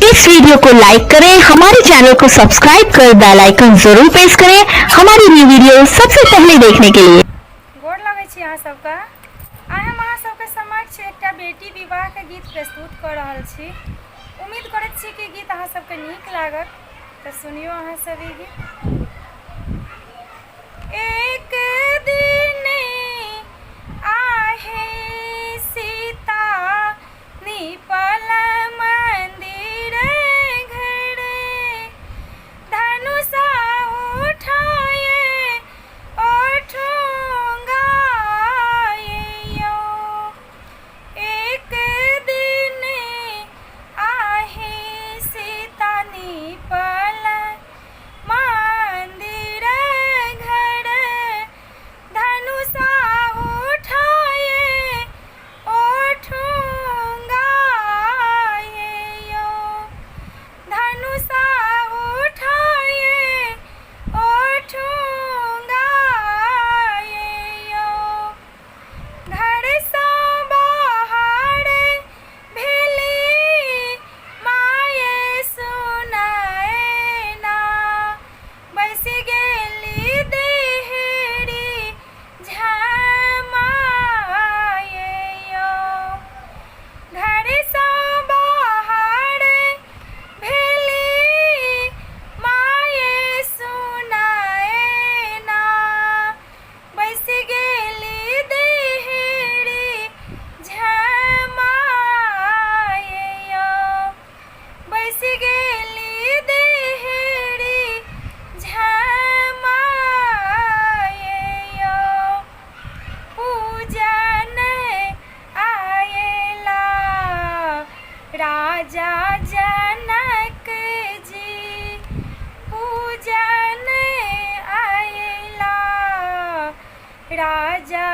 इस video को लाइक करें, हमारे चैनल को सब्सक्राइब कर बेल आइकन जरूर प्रेस करें हमारी न्यू वीडियो सबसे पहले देखने के लिए। गोर लगै छी अहाँ सबका। आइ हम अहाँ सबके समक्ष एकटा बेटी विवाह के गीत प्रस्तुत कर रहल छी। उम्मीद करैत छी कि गीत अहाँ सबके नीक लागत, तो सुनियो अहाँ सब ई गीत। एक दिन आहे सीता निपल मंदिर घर, धनुषा उठाए ओठूंगा एक दिन आहे सीता निपल मंदिर घर, धनुषा उठाए ओठूंगा धनुषा उठाए ओठूंगा घर से बाहर भेली माये सुनाए ना, बैस गेली देहरी झमाए घर से बाहर भेली माये सुनाए ना, बैस गेली देहरी झमाए बैस गेली देहरी झमाए पूजन आएला राजा जनक जी, पूजन आएला राजा